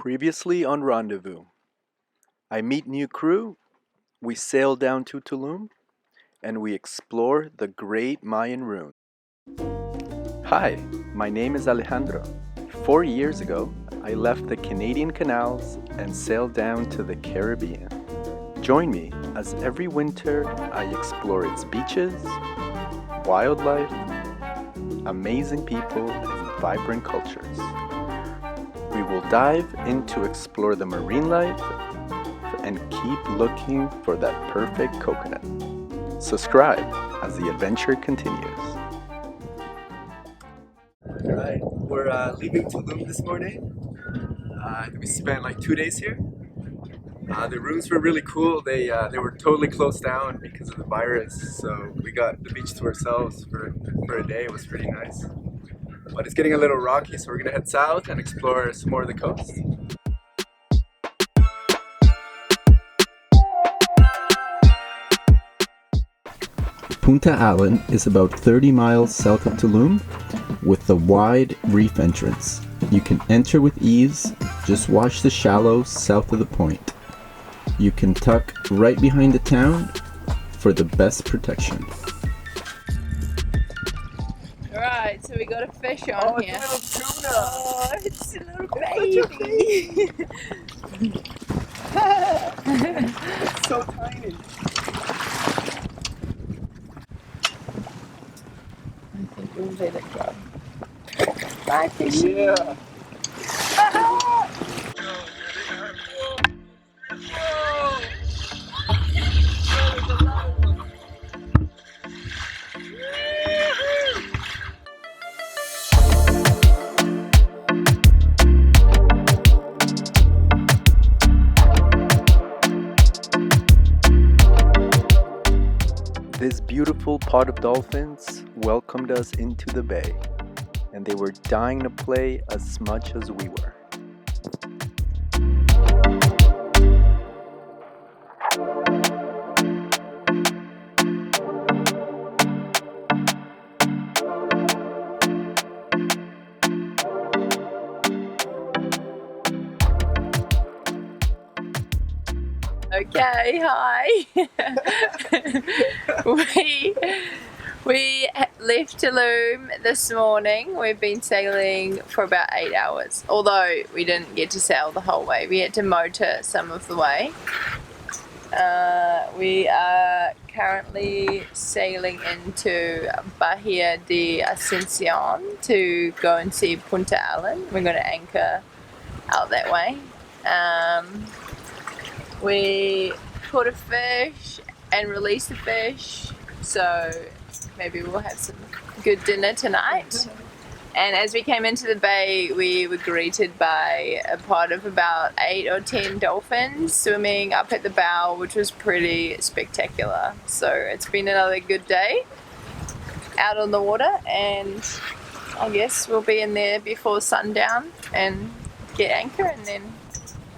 Previously on Rendezvous, I meet new crew, we sail down to Tulum, and we explore the great Mayan ruins. Hi, my name is Alejandro. 4 years ago, I left the Canadian canals and sailed down to the Caribbean. Join me as every winter I explore its beaches, wildlife, amazing people, and vibrant cultures. We will dive in to explore the marine life and keep looking for that perfect coconut. Subscribe as the adventure continues. Alright, we're leaving Tulum this morning. We spent like 2 days here. The rooms were really cool. They were totally closed down because of the virus, so we got the beach to ourselves for a day. It was pretty nice. But it's getting a little rocky, so we're gonna head south and explore some more of the coast. Punta Allen is about 30 miles south of Tulum with a wide reef entrance. You can enter with ease, just watch the shallows south of the point. You can tuck right behind the town for the best protection. Right, so we got a fish on here. It's a little tuna! Oh, it's a little baby! It's so tiny! I think we'll let it go. Bye, fishy! Yeah! This beautiful pod of dolphins welcomed us into the bay, and they were dying to play as much as we were. Okay, hi! we left Tulum this morning. We've been sailing for about 8 hours, although we didn't get to sail the whole way. We had to motor some of the way. We are currently sailing into Bahia de Ascension to go and see Punta Allen. We're going to anchor out that way. We caught a fish and released the fish, so maybe we'll have some good dinner tonight. And as we came into the bay, we were greeted by a pod of about 8 or 10 dolphins swimming up at the bow, which was pretty spectacular. So it's been another good day out on the water, and I guess we'll be in there before sundown and get anchor and then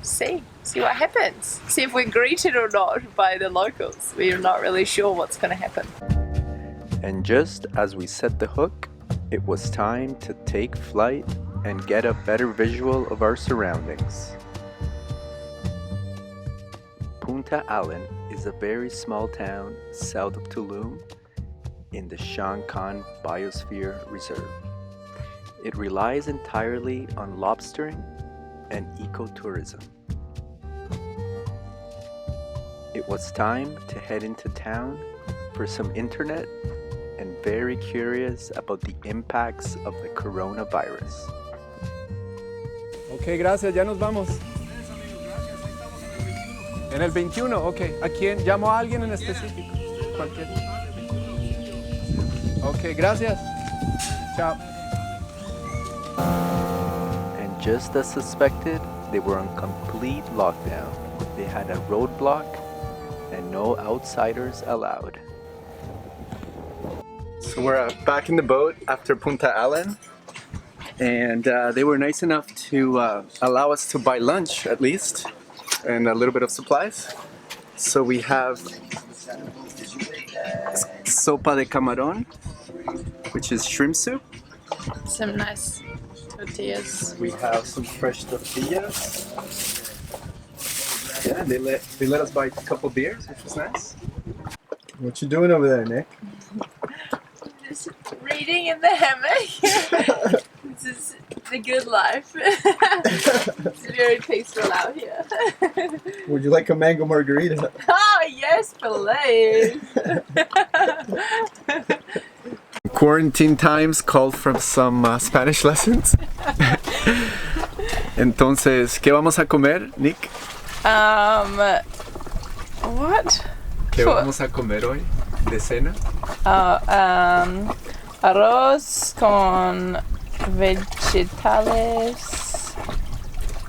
see what happens. See if we're greeted or not by the locals. We're not really sure what's going to happen. And just as we set the hook, it was time to take flight and get a better visual of our surroundings. Punta Allen is a very small town south of Tulum in the Shan Khan Biosphere Reserve. It relies entirely on lobstering and ecotourism. It was time to head into town for some internet and very curious about the impacts of the coronavirus. Ok, gracias, ya nos vamos. En el 21, ok. ¿A quién? ¿Llamo a alguien en específico? Cualquier. Ok, gracias. Chao. And just as suspected, they were on complete lockdown. They had a roadblock and no outsiders allowed. So we're back in the boat after Punta Allen, and they were nice enough to allow us to buy lunch at least, and a little bit of supplies. So we have sopa de camarón, which is shrimp soup. Some nice tortillas. We have some fresh tortillas. Yeah, they let us buy a couple beers, which was nice. What you doing over there, Nick? Just reading in the hammock. This is the good life. It's very peaceful out here. Would you like a mango margarita? Oh, yes, please. Quarantine times called for some Spanish lessons. Entonces, ¿qué vamos a comer, Nick? What? ¿Qué vamos a comer hoy de cena? Arroz con vegetales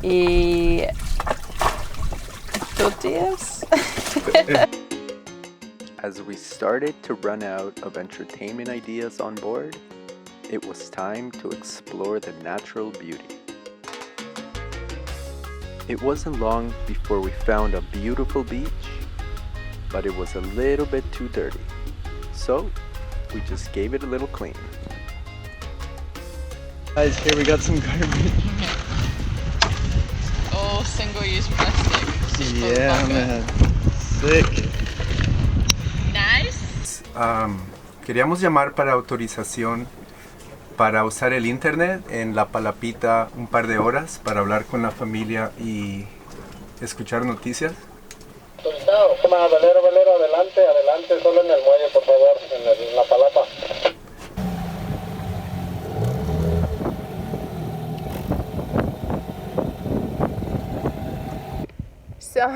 y tortillas. As we started to run out of entertainment ideas on board, it was time to explore the natural beauty. It wasn't long before we found a beautiful beach, but it was a little bit too dirty, so we just gave it a little clean. Guys, here we got some garbage. All single-use plastic. Yeah, man. Sick. Nice. Queríamos llamar para autorización para usar el internet en La Palapita un par de horas para hablar con la familia y escuchar noticias. Autorizado. Valero, adelante, solo en el muelle, por favor, en La Palapa. So,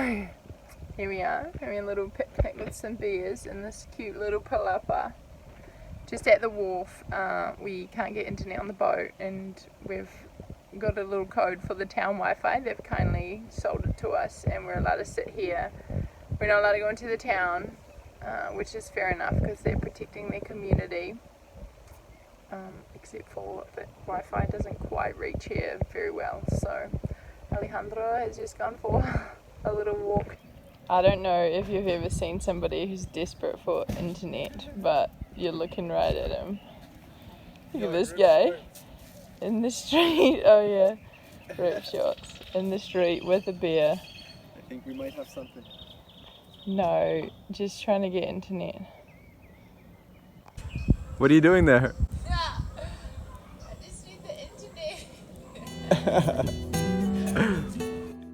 here we are, having a little picnic with some beers in this cute little palapa. Just at the wharf. We can't get internet on the boat, and we've got a little code for the town Wi-Fi. They've kindly sold it to us, and we're allowed to sit here. We're not allowed to go into the town, which is fair enough because they're protecting their community. Except for that Wi-Fi doesn't quite reach here very well, so Alejandro has just gone for a little walk. I don't know if you've ever seen somebody who's desperate for internet, but you're looking right at him. Look at this guy in the street. Oh yeah, rip shots in the street with a beer. I think we might have something. No, just trying to get internet. What are you doing there? I just need the internet.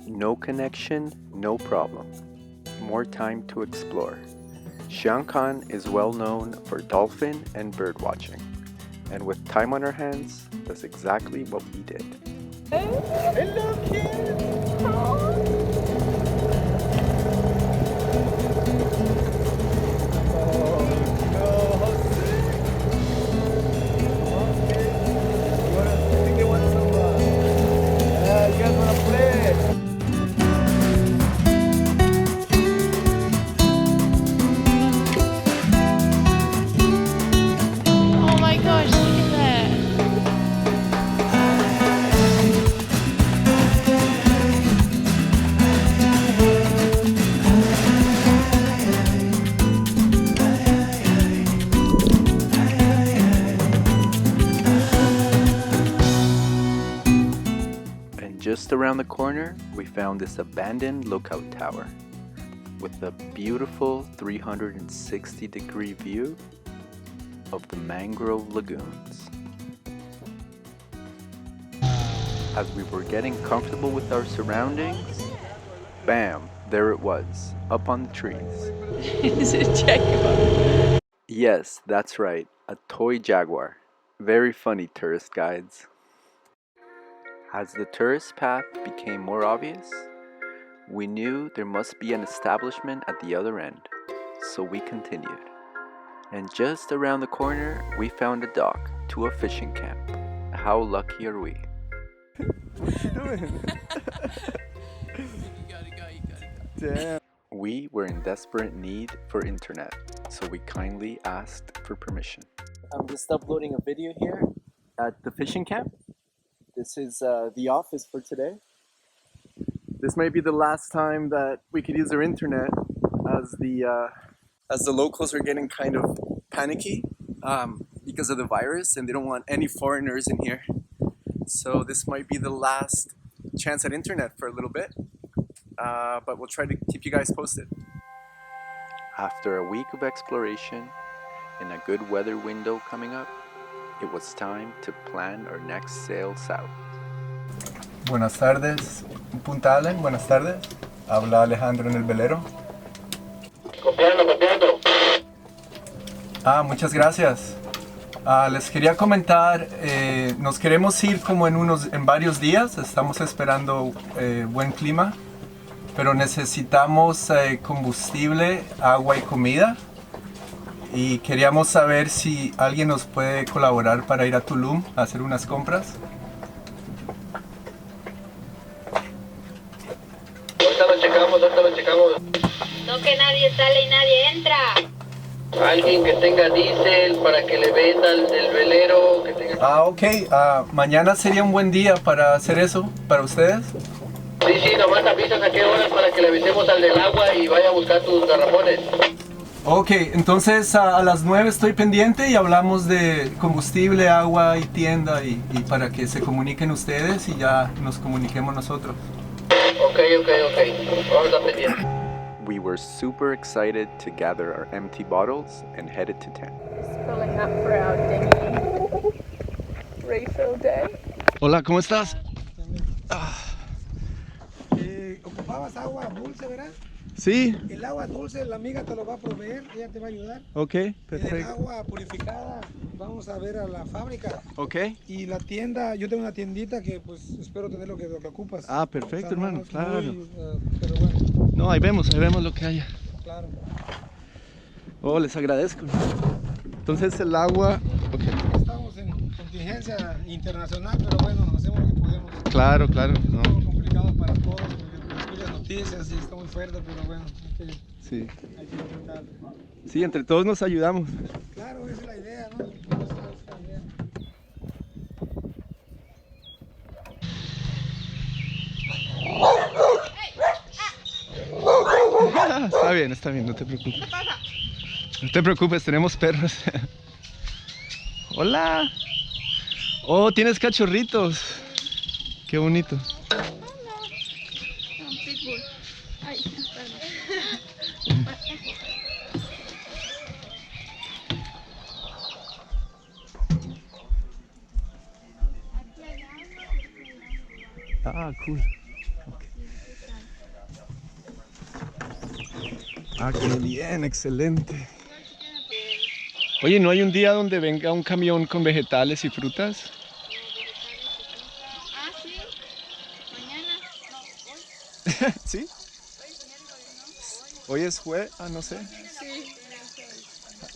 No connection, no problem. More time to explore. Xiangkan is well known for dolphin and bird watching, and with time on our hands, that's exactly what we did. Hello, kids. Oh my gosh, look at that. And just around the corner, we found this abandoned lookout tower with a beautiful 360-degree view of the mangrove lagoons. As we were getting comfortable with our surroundings, bam, there it was, up on the trees. Is it Jaguar? Yes, that's right, a toy jaguar. Very funny, tourist guides. As the tourist path became more obvious, we knew there must be an establishment at the other end, so we continued. And just around the corner, we found a dock to a fishing camp. How lucky are we? What you doing? You gotta go. Damn. We were in desperate need for internet, so we kindly asked for permission. I'm just uploading a video here at the fishing camp. This is the office for today. This might be the last time that we could use our internet, as the locals are getting kind of panicky because of the virus, and they don't want any foreigners in here. so this might be the last chance at internet for a little bit, but we'll try to keep you guys posted. After a week of exploration and a good weather window coming up, it was time to plan our next sail south. Buenas tardes, Punta Allen, buenas tardes. Habla Alejandro en el velero. Copiando, copiando. Muchas gracias. Les quería comentar, nos queremos ir como en varios días, estamos esperando buen clima, pero necesitamos combustible, agua y comida. Y queríamos saber si alguien nos puede colaborar para ir a Tulum a hacer unas compras. Ahorita lo checamos, ahorita lo checamos. No, que nadie sale y nadie entra. Alguien que tenga diésel para que le venda el velero, que tenga... Ok, mañana sería un buen día para hacer eso, para ustedes. Sí, nomás avisas a qué horas para que le avisemos al del agua y vaya a buscar tus garrafones. Ok, entonces a las 9 estoy pendiente y hablamos de combustible, agua y tienda y para que se comuniquen ustedes y ya nos comuniquemos nosotros. Ok. Vamos a estar pendientes. We were super excited to gather our empty bottles and headed to tent. Filling up for our dinghy refill day. Hola, ¿cómo estás? Ocupabas agua dulce, ¿verdad? Sí, El agua dulce, la amiga te lo va a proveer, ella te va a ayudar. ok, El perfecto. agua purificada, vamos a ver a la fábrica. Ok. Y la tienda, yo tengo una tiendita que pues espero tener lo que ocupas. Perfecto, O sea, no hermano, es claro. muy, pero bueno, No, ahí vemos lo que haya. claro. Oh, les agradezco. Entonces el agua... Ok. Estamos en contingencia internacional, pero bueno, hacemos lo que podemos. Claro, no. Es muy complicado para todos, porque escuchas noticias y está muy fuerte, pero bueno, Sí. hay que intentar. Sí, entre todos nos ayudamos. Claro, esa es la idea, ¿no? Esa es la idea. Está bien, no te preocupes. No te preocupes, tenemos perros. Hola. Oh, tienes cachorritos. Qué bonito. Cool. Qué bien, excelente. Oye, ¿no hay un día donde venga un camión con vegetales y frutas? Sí. Mañana. No, hoy. ¿Sí? Hoy es miércoles, ¿no? Hoy es jueves, no sé. Sí.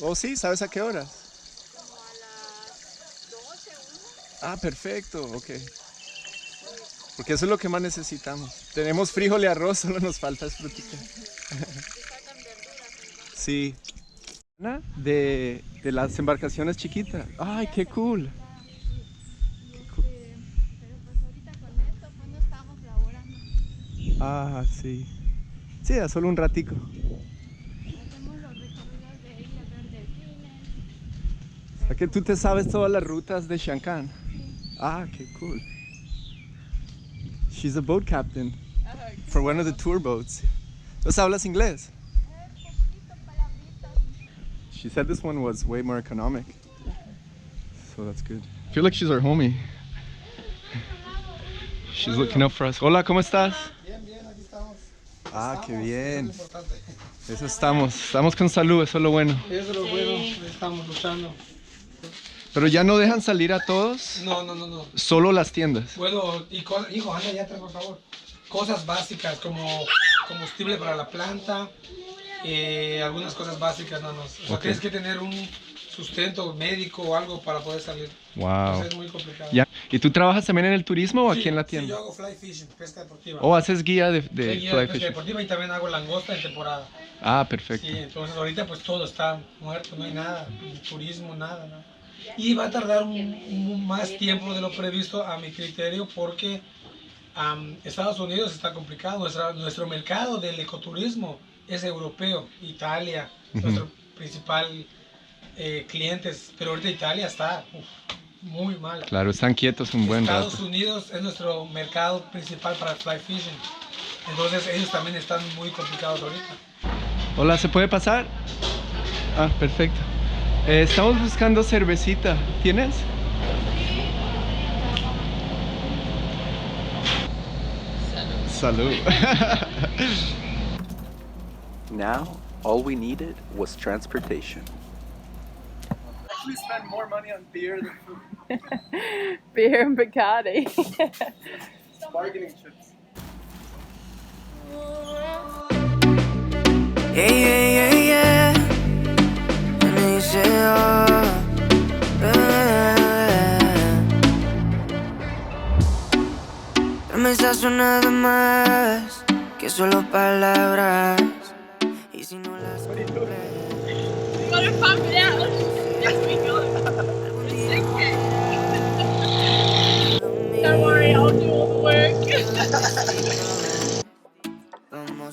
¿Oh, sí? ¿Sabes a qué horas? Como a las 12, 1. Perfecto, ok. Porque eso es lo que más necesitamos. Tenemos frijol y arroz, solo nos falta frutica. Sacan verduras entonces. Sí. De las embarcaciones chiquitas. ¡Ay, qué cool! Pero pues ahorita con esto pues no estamos laborando. Sí. Sí, a solo un ratico. Hacemos los recorridos de ir a ver delfines. ¿A que tú te sabes todas las rutas de Shankan? Qué cool. She's a boat captain for one of the tour boats. ¿Los hablas inglés? Poquito palabritas. She said this one was way more economic. So that's good. I feel like she's our homie. She's looking out for us. Hola, ¿cómo estás? Bien, aquí estamos. Qué bien. Eso es lo importante. Eso estamos con salud, eso es lo bueno. Eso es lo bueno, estamos luchando. Pero ya no dejan salir a todos, No. solo las tiendas. Bueno, hijo, anda ya atrás, por favor. Cosas básicas como combustible para la planta, algunas cosas básicas nada más. O sea, tienes que tener un sustento médico o algo para poder salir. Wow. Entonces es muy complicado. Ya. ¿Y tú trabajas también en el turismo o Sí, aquí en la Sí, tienda? yo hago fly fishing, pesca deportiva. ¿O haces guía de Soy fly guía de pesca fishing? deportiva y también hago langosta en temporada. Perfecto. Sí, entonces ahorita pues todo está muerto, no hay nada, ni turismo, nada. Y va a tardar más tiempo de lo previsto a mi criterio porque Estados Unidos está complicado, nuestro mercado del ecoturismo es europeo, Italia, nuestro principal clientes, pero ahorita Italia está muy mal. Claro, están quietos un buen rato. Estados Unidos es nuestro mercado principal para fly fishing. Entonces ellos también están muy complicados ahorita. Hola, ¿se puede pasar? Ah, perfecto. Estamos buscando cervecita. ¿Tienes? Salud. Now, all we needed was transportation. We spend more money on beer than food. Beer and Bacardi. Bargaining chips. Yeah, yeah, yeah, yeah. And they say, oh, me está sonando más que solo palabras. Y si no las cumples, Gotta pump it out. Yes, we go. Don't worry, I'll do all the work.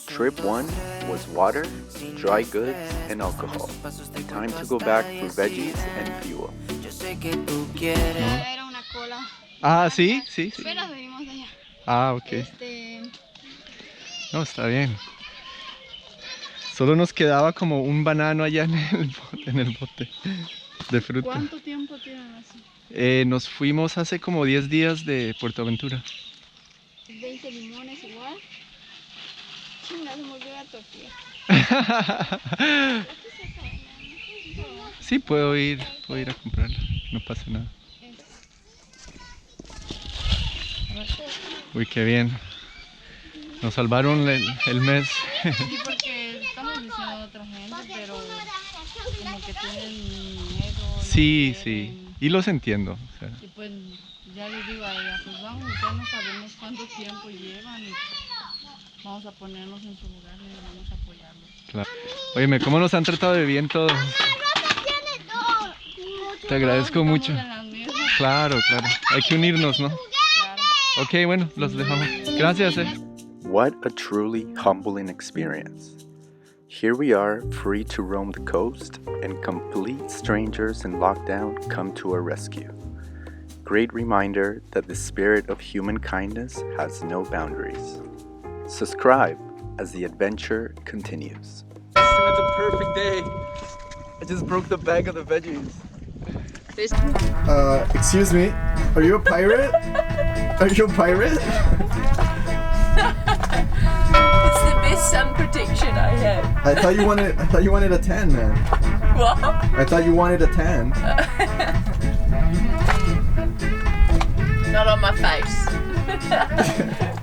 Trip 1 was water, dry goods, and alcohol. Time to go back for veggies and fuel. yo sé que tú quieres. Era una cola. Ah, ¿sí? Sí, sí. Apenas venimos de allá. Ah, ok. No, está bien. Solo nos quedaba como un banano allá en el bote de fruta. ¿Cuánto tiempo tienen así? Nos fuimos hace como 10 días de Puerto Aventura. 20 limones igual. Chinga, se me olvidó la tortilla. Sí, puedo ir a comprarla. No pasa nada. Uy, qué bien. Nos salvaron el mes. Sí, porque estamos diciendo a otra gente, pero como que tienen miedo. no Sí, sí. quieren. Y los entiendo. O sea, Y pues ya les digo a ella, pues vamos, ya no sabemos cuánto tiempo llevan y vamos a ponernos en su lugar y vamos a apoyarlos. claro. Óyeme, ¿cómo nos han tratado de bien todos? Te agradezco Todos mucho. estamos en las mismas, Claro, claro. Hay que unirnos, ¿no? claro. Ok, bueno, los dejamos. Gracias, What a truly humbling experience. Here we are, free to roam the coast, and complete strangers in lockdown come to our rescue. Great reminder that the spirit of human kindness has no boundaries. Subscribe as the adventure continues. It's a perfect day. I just broke the bag of the veggies. Excuse me, are you a pirate? Are you a pirate? It's the best sun protection I have. I thought you wanted a tan, man. What? I thought you wanted a tan. Not on my face.